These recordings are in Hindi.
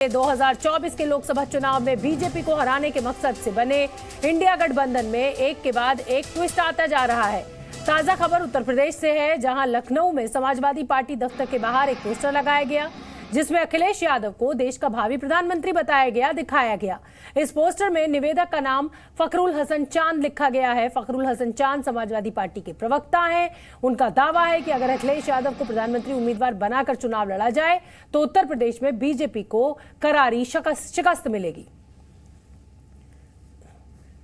2024 के लोकसभा चुनाव में बीजेपी को हराने के मकसद से बने इंडिया गठबंधन में एक के बाद एक ट्विस्ट आता जा रहा है। ताजा खबर उत्तर प्रदेश से है, जहां लखनऊ में समाजवादी पार्टी दफ्तर के बाहर एक पोस्टर लगाया गया जिसमें अखिलेश यादव को देश का भावी प्रधानमंत्री दिखाया गया। इस पोस्टर में निवेदक का नाम फखरुल हसन चांद लिखा गया है। फखरुल हसन चांद समाजवादी पार्टी के प्रवक्ता हैं। उनका दावा है कि अगर अखिलेश यादव को प्रधानमंत्री उम्मीदवार बनाकर चुनाव लड़ा जाए तो उत्तर प्रदेश में बीजेपी को करारी शिकस्त मिलेगी।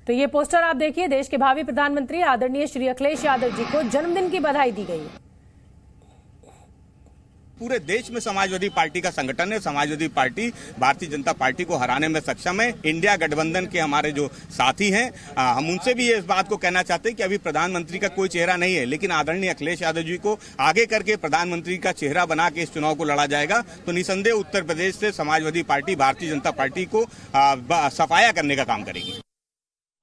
तो ये पोस्टर आप देखिए, देश के भावी प्रधानमंत्री आदरणीय श्री अखिलेश यादव जी को जन्मदिन की बधाई दी गई है। पूरे देश में समाजवादी पार्टी का संगठन है। समाजवादी पार्टी भारतीय जनता पार्टी को हराने में सक्षम है। इंडिया गठबंधन के हमारे जो साथी हैं, हम उनसे भी इस बात को कहना चाहते हैं कि अभी प्रधानमंत्री का कोई चेहरा नहीं है, लेकिन आदरणीय अखिलेश यादव जी को आगे करके प्रधानमंत्री का चेहरा बना के इस चुनाव को लड़ा जाएगा। तो निसंदेह उत्तर प्रदेश से समाजवादी पार्टी भारतीय जनता पार्टी को सफाया करने का काम करेगी।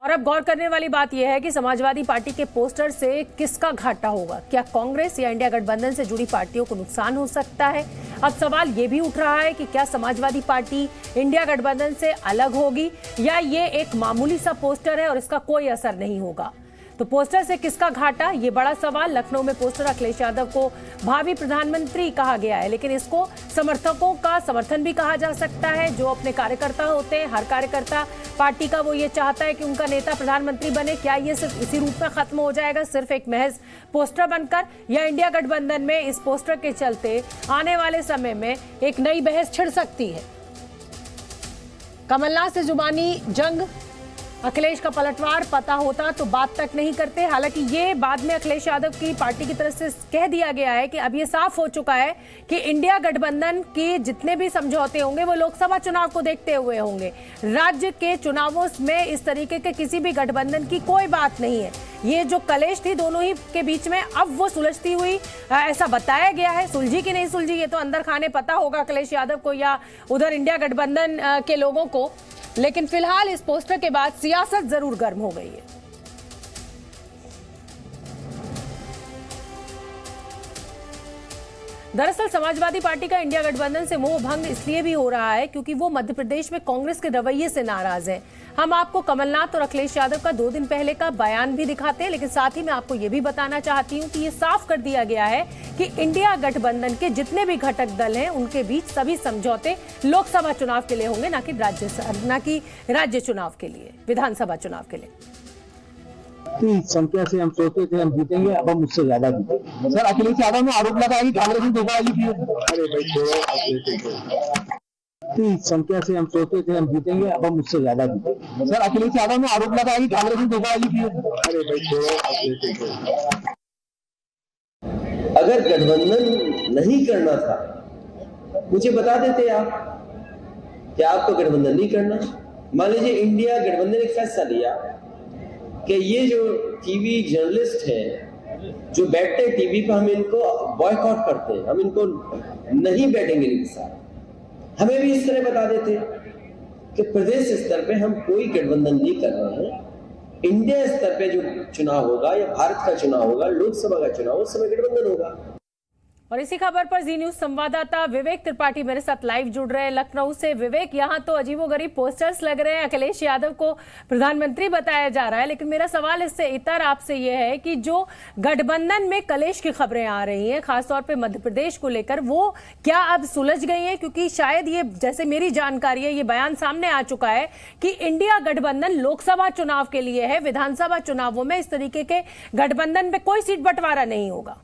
और अब गौर करने वाली बात यह है कि समाजवादी पार्टी के पोस्टर से किसका घाटा होगा। क्या कांग्रेस या इंडिया गठबंधन से जुड़ी पार्टियों को नुकसान हो सकता है? अब सवाल ये भी उठ रहा है कि क्या समाजवादी पार्टी इंडिया गठबंधन से अलग होगी या ये एक मामूली सा पोस्टर है और इसका कोई असर नहीं होगा। तो पोस्टर से किसका घाटा, ये बड़ा सवाल। लखनऊ में पोस्टर अखिलेश यादव को भावी प्रधानमंत्री कहा गया है, लेकिन इसको समर्थकों का समर्थन भी कहा जा सकता है। जो अपने कार्यकर्ता होते हैं, हर कार्यकर्ता पार्टी का वो ये चाहता है कि उनका नेता प्रधानमंत्री बने। क्या ये सिर्फ इसी रूप में खत्म हो जाएगा, सिर्फ एक महज पोस्टर बनकर, या इंडिया गठबंधन में इस पोस्टर के चलते आने वाले समय में एक नई बहस छिड़ सकती है? कमलनाथ से जुबानी जंग, अखिलेश का पलटवार पता होता तो बात तक नहीं करते। हालांकि ये बाद में अखिलेश यादव की पार्टी की तरफ से कह दिया गया है कि अब ये साफ हो चुका है कि इंडिया गठबंधन के जितने भी समझौते होंगे वो लोकसभा चुनाव को देखते हुए होंगे। राज्य के चुनावों में इस तरीके के किसी भी गठबंधन की कोई बात नहीं है। ये जो कलेश थी दोनों ही के बीच में, अब वो सुलझती हुई ऐसा बताया गया है। सुलझी कि नहीं सुलझी ये तो अंदर खाने पता होगा अखिलेश यादव को या उधर इंडिया गठबंधन के लोगों को, लेकिन फिलहाल इस पोस्टर के बाद सियासत जरूर गर्म हो गई है। दरअसल समाजवादी पार्टी का इंडिया गठबंधन से मोह भंग इसलिए भी हो रहा है क्योंकि वो मध्य प्रदेश में कांग्रेस के रवैये से नाराज है। हम आपको कमलनाथ और अखिलेश यादव का 2 दिन पहले का बयान भी दिखाते हैं, लेकिन साथ ही मैं आपको ये भी बताना चाहती हूँ कि ये साफ कर दिया गया है कि इंडिया गठबंधन के जितने भी घटक दल हैं उनके बीच सभी समझौते लोकसभा चुनाव के लिए होंगे, ना कि राज्य चुनाव के लिए, विधानसभा चुनाव के लिए। संख्या से हम सोचते थे हम जीतेंगे, अब हम मुझसे ज्यादा जीतेंगे। सर, अखिलेश यादव ने आरोप लगाया कि कांग्रेस ने धोखाधड़ी की है। अरे भाई, संख्या से हम सोचते थे हम जीतेंगे, अब हम मुझसे ज्यादा जीतेंगे। सर, अखिलेश यादव ने आरोप लगाया कि कांग्रेस ने धोखाधड़ी की है। अरे भाई, अगर गठबंधन नहीं करना था मुझे बता देते आप कि आपको गठबंधन नहीं करना। मान लीजिए इंडिया गठबंधन ने एक फैसला लिया कि ये जो टीवी जर्नलिस्ट हैं जो बैठते हैं टीवी पर, हम इनको बॉयकॉट करते हैं, हम इनको नहीं बैठेंगे इनके साथ। हमें भी इस तरह बता देते कि प्रदेश स्तर पे हम कोई गठबंधन नहीं कर रहे हैं। इंडिया स्तर पे जो चुनाव होगा या भारत का चुनाव होगा, लोकसभा का चुनाव, उस समय गठबंधन होगा। और इसी खबर पर जी न्यूज संवाददाता विवेक त्रिपाठी मेरे साथ लाइव जुड़ रहे हैं लखनऊ से। विवेक, यहाँ तो अजीबोगरीब पोस्टर्स लग रहे हैं, अखिलेश यादव को प्रधानमंत्री बताया जा रहा है, लेकिन मेरा सवाल इससे इतर आपसे यह है कि जो गठबंधन में कलेश की खबरें आ रही हैं, खासतौर पे मध्य प्रदेश को लेकर, वो क्या अब सुलझ गई हैं? क्योंकि शायद ये, जैसे मेरी जानकारी है, ये बयान सामने आ चुका है कि इंडिया गठबंधन लोकसभा चुनाव के लिए है, विधानसभा चुनावों में इस तरीके के गठबंधन में कोई सीट बंटवारा नहीं होगा।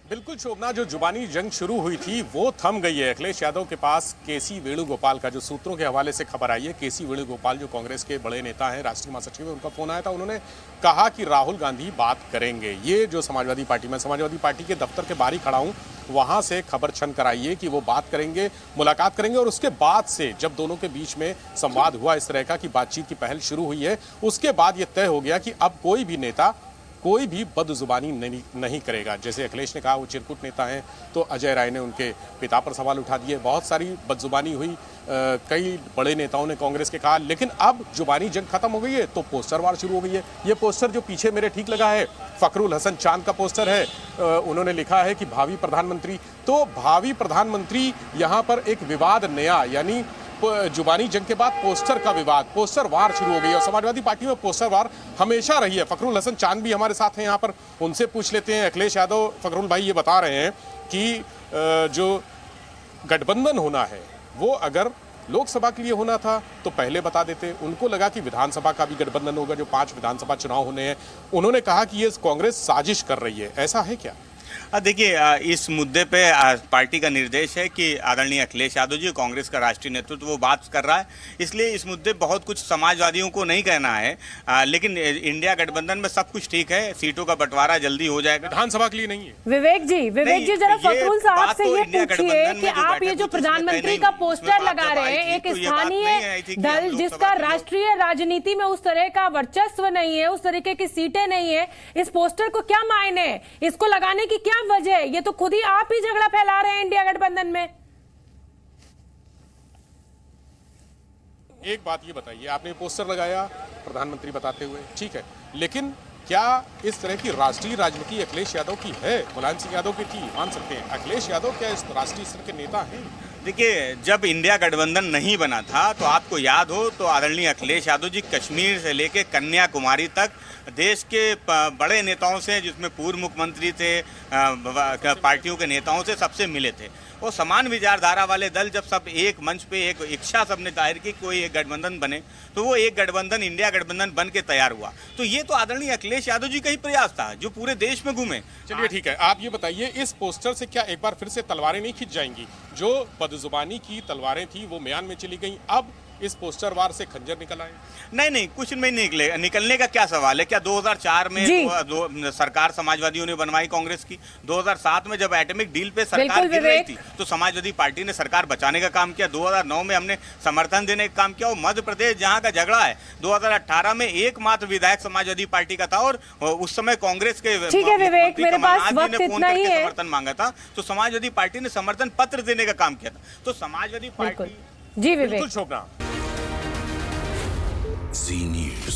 बिल्कुल शोभना, जो जुबानी जंग शुरू हुई थी वो थम गई है। अखिलेश यादव के पास केसी वेणुगोपाल का, जो सूत्रों के हवाले से खबर आई है, केसी वेणुगोपाल जो कांग्रेस के बड़े नेता हैं, राष्ट्रीय महासचिव है, उनका फोन आया था। उन्होंने कहा कि राहुल गांधी बात करेंगे। ये जो समाजवादी पार्टी के दफ्तर के बाहर ही खड़ा हूँ, वहां से खबर छन कर आई है कि वो बात करेंगे, मुलाकात करेंगे। और उसके बाद से जब दोनों के बीच में संवाद हुआ, इस तरह का कि बातचीत की पहल शुरू हुई है, उसके बाद ये तय हो गया कि अब कोई भी नेता कोई भी बदजुबानी नहीं करेगा। जैसे अखिलेश ने कहा वो चिरकुट नेता हैं, तो अजय राय ने उनके पिता पर सवाल उठा दिए। बहुत सारी बदजुबानी हुई, कई बड़े नेताओं ने कांग्रेस के कहा। लेकिन अब जुबानी जंग खत्म हो गई है तो पोस्टर वार शुरू हो गई है। ये पोस्टर जो पीछे मेरे ठीक लगा है, फखरुल हसन चांद का पोस्टर है। उन्होंने लिखा है कि भावी प्रधानमंत्री। तो भावी प्रधानमंत्री यहाँ पर एक विवाद नया, यानी जुबानी जंग के बाद पोस्टर का विवाद, पोस्टर वार शुरू हो गई है। और समाजवादी पार्टी में पोस्टर वार हमेशा रही है। फखरुल हसन चांद भी हमारे साथ हैं यहाँ पर, उनसे पूछ लेते हैं। अखिलेश यादव, फखरुल भाई ये बता रहे हैं कि जो गठबंधन होना है वो अगर लोकसभा के लिए होना था तो पहले बता देते। उनको लगा कि विधानसभा का भी गठबंधन होगा, जो 5 विधानसभा चुनाव होने हैं। उन्होंने कहा कि ये कांग्रेस साजिश कर रही है। ऐसा है क्या? देखिए, इस मुद्दे पे पार्टी का निर्देश है कि आदरणीय अखिलेश यादव जी, कांग्रेस का राष्ट्रीय नेतृत्व वो बात कर रहा है, इसलिए इस मुद्दे बहुत कुछ समाजवादियों को नहीं कहना है। लेकिन इंडिया गठबंधन में सब कुछ ठीक है, सीटों का बंटवारा जल्दी हो जाएगा। विधानसभा के लिए नहीं है। विवेक जी जरा फखरुल साहब से ये पूछिए कि आप ये जो प्रधानमंत्री का पोस्टर लगा रहे हैं, एक स्थानीय दल जिसका राष्ट्रीय राजनीति में उस तरह का वर्चस्व नहीं है, उस तरीके की सीटें नहीं है, इस पोस्टर को क्या मायने, इसको लगाने की क्या वजह है? ये तो खुद ही आप ही झगड़ा फैला रहे हैं इंडिया गठबंधन में। एक बात ये बताइए, आपने पोस्टर लगाया प्रधानमंत्री बताते हुए, ठीक है, लेकिन क्या इस तरह की राष्ट्रीय राजनीति अखिलेश यादव की है? मुलायम सिंह यादव की थी, मान सकते हैं। अखिलेश यादव क्या इस राष्ट्रीय स्तर के नेता हैं? देखिए, जब इंडिया गठबंधन नहीं बना था तो आपको याद हो तो आदरणीय अखिलेश यादव जी कश्मीर से लेकर कन्याकुमारी तक देश के बड़े नेताओं से, जिसमें पूर्व मुख्यमंत्री थे, पार्टियों के नेताओं से सबसे मिले थे। और समान विचारधारा वाले दल जब सब एक मंच पे एक इच्छा सबने जाहिर की कोई एक गठबंधन बने, तो वो एक गठबंधन इंडिया गठबंधन बन के तैयार हुआ। तो ये तो आदरणीय अखिलेश यादव जी का ही प्रयास था जो पूरे देश में घूमे। चलिए ठीक है, आप ये बताइए, इस पोस्टर से क्या एक बार फिर से तलवारें नहीं खिंच जाएंगी? जो बदजुबानी की तलवारें थी वो म्यान में चली गई, अब इस पोस्टर वार से खंजर निकल आए? नहीं, कुछ नहीं निकलने का क्या सवाल है? क्या 2004 में सरकार समाजवादियों ने बनवाई कांग्रेस की? 2007 में जब एटॉमिक डील पे सरकार गिर रही थी तो समाजवादी पार्टी ने सरकार बचाने का काम किया। 2009 में हमने समर्थन देने का काम किया। और मध्य प्रदेश जहां का झगड़ा है, 2018 में एकमात्र विधायक समाजवादी पार्टी का था और उस समय कांग्रेस के समर्थन मांगा था, तो समाजवादी पार्टी ने समर्थन पत्र देने का काम किया था। तो समाजवादी पार्टी जी विवेक बिल्कुल शोभना। Z News.